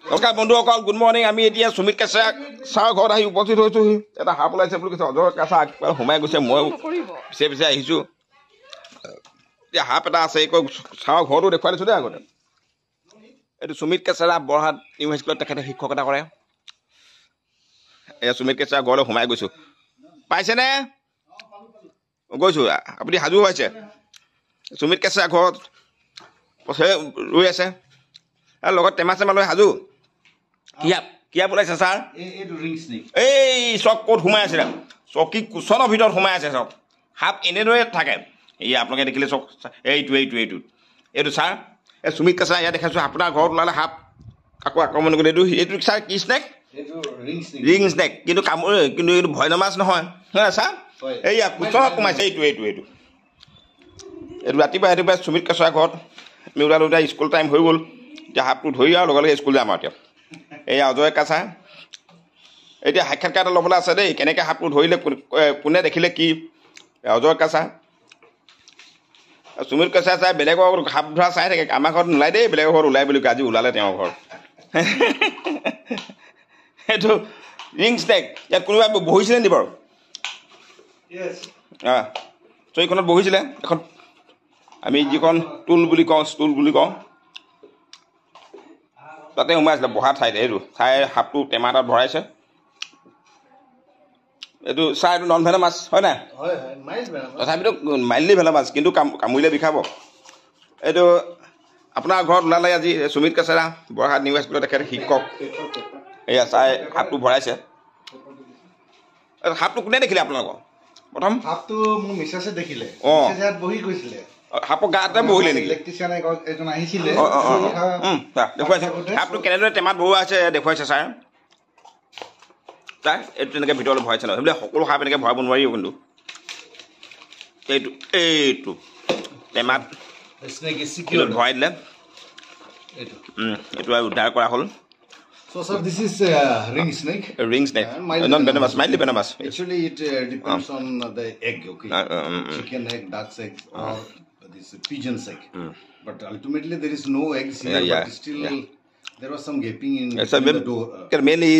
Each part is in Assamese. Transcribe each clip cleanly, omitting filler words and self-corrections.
নমস্কাৰ বন্ধুসকল, গুড মৰ্ণিং। আমি এতিয়া সুমিত কেঁচা ছাৰ ঘৰত আহি উপস্থিত হৈছোহি। এটা সাপ ওলাইছে বুলি কৈছে। অজয় কেঁচা আগফালে সোমাই গৈছে, মই পিছে পিছে আহিছোঁ। এতিয়া সাপ এটা আছে, কৈ ছাৰৰ ঘৰতো দেখুৱাই দিছোঁ দেই আগতে। এইটো সুমিত কেঁচা বৰহাট নিউ হাইস্কুলত তেখেতে শিক্ষকতা কৰে। এয়া সুমিত কেঁচা ঘৰলৈ সোমাই গৈছোঁ। পাইছেনে? গৈছোঁ। আপুনি সাজু হৈছে? সুমিত কেঁচা ঘৰত ৰৈ আছে, লগত টেমা চেমা লৈ সাজু। কিয়া ওলাইছে ছাৰ? এই চক ক'ত সোমাই আছিলে? চকী কুচনৰ ভিতৰত সোমাই আছে চব। সাপ এনেদৰে থাকে। এই আপোনালোকে দেখিলে চক এইটো ছাৰ, এই সুমিত কেঁচা ইয়াত দেখাইছোঁ। আপোনাৰ ঘৰত ওলালে সাপ আকৌ আক্ৰমণ কৰিলে। এইটো ছাৰ কি স্নেক? Ring snack. কিন্তু কিন্তু এইটো ভয় মাছ নহয়, হয় ছাৰ? এইয়া কুচনত সোমাইছে। এইটো ৰাতিপুৱা সুমিত কেঁচা ঘৰত আমি ওলালোঁ। এতিয়া স্কুল টাইম হৈ গ'ল। এতিয়া সাপটো ধৰি আৰু লগে লগে স্কুল যাম আৰু এতিয়া। এয়া অজয় কেঁচা। এতিয়া সাক্ষাৎকাৰ এটা ল'বলৈ আছে দেই, কেনেকৈ সাপটো ধৰিলে, কোনে দেখিলে কি। অজয় কেঁচা, সুমিত কেঁচা চাই বেলেগৰ সাপ ধৰা চাই থাকে। আমাৰ ঘৰত নোলাই দেই, বেলেগৰ ঘৰত ওলাই বুলি আজি ওলালে তেওঁৰ ঘৰত। এইটো ৰিং স্নেক। ইয়াত কোনোবাই বহিছিলে নি বাৰু? চকীখনত বহিছিলে। এখন আমি যিখন ষ্টুল বুলি কওঁ তাতে সোমাই আছিলে, বহা ঠাইতে। এইটো ঠাই সাপটো টেমা এটাত ভৰাইছে। এইটো ছাৰ, এইটো নন ভেনম মাছ হয় নাই? তথাপিতো মাইল্ডলি ভেনম মাছ, কিন্তু কামুৰিলে বিষাব। এইটো আপোনাৰ ঘৰত ওলালে আজি সুমিত কেঁচা বৰহাট নিউ হাইস্কুলত তেখেতে শিক্ষক। এয়া চাই সাপটো ভৰাইছে। সাপটো কোনে দেখিলে আপোনালোকৰ প্ৰথম? সাপটো মোৰ মিছেছে দেখিলে। বহি গৈছিলে, সাপৰ গাতে বহিলে নেকি? দেখুৱাইছে সাপটো কেনেদৰে টেমাত বহুৱা আছে, দেখুৱাইছে ছাৰ। এইটো তেনেকৈ ভিতৰলৈ ভৰাইছে নহয়, সেইবিলাক সকলো সাপ এনেকৈ ভৰাব নোৱাৰিও। কিন্তু এইটো টেমাত ভৰাই দিলে। এইটো আৰু উদ্ধাৰ কৰা হ'ল। So sir, this is ring snake. Ring snake. Non venomous, mildly venomous. Actually, it depends on the egg. Okay, chicken egg, duck's egg, or this pigeon's egg. But ultimately, there is no eggs here. But still, there was some gaping in the door. Mainly,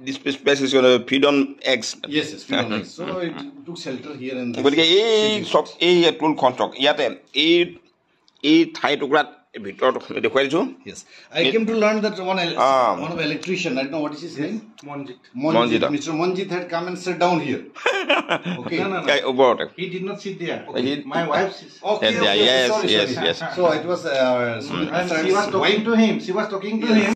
this species is going to feed on eggs. Yes, feed on eggs. So it took shelter here and there. But এই tool construct. ইয়াতে এই ঠাই টুকুৰাত ভিতৰত দেখুৱাই দিছোঁ। Yes, I came to learn that one of electrician, I don't know what is his name. Monjit. Mr. Monjit had come and sat down here. Okay. He did not sit there. Okay. My wife sits. Okay. Yes. So it was. She was talking to him.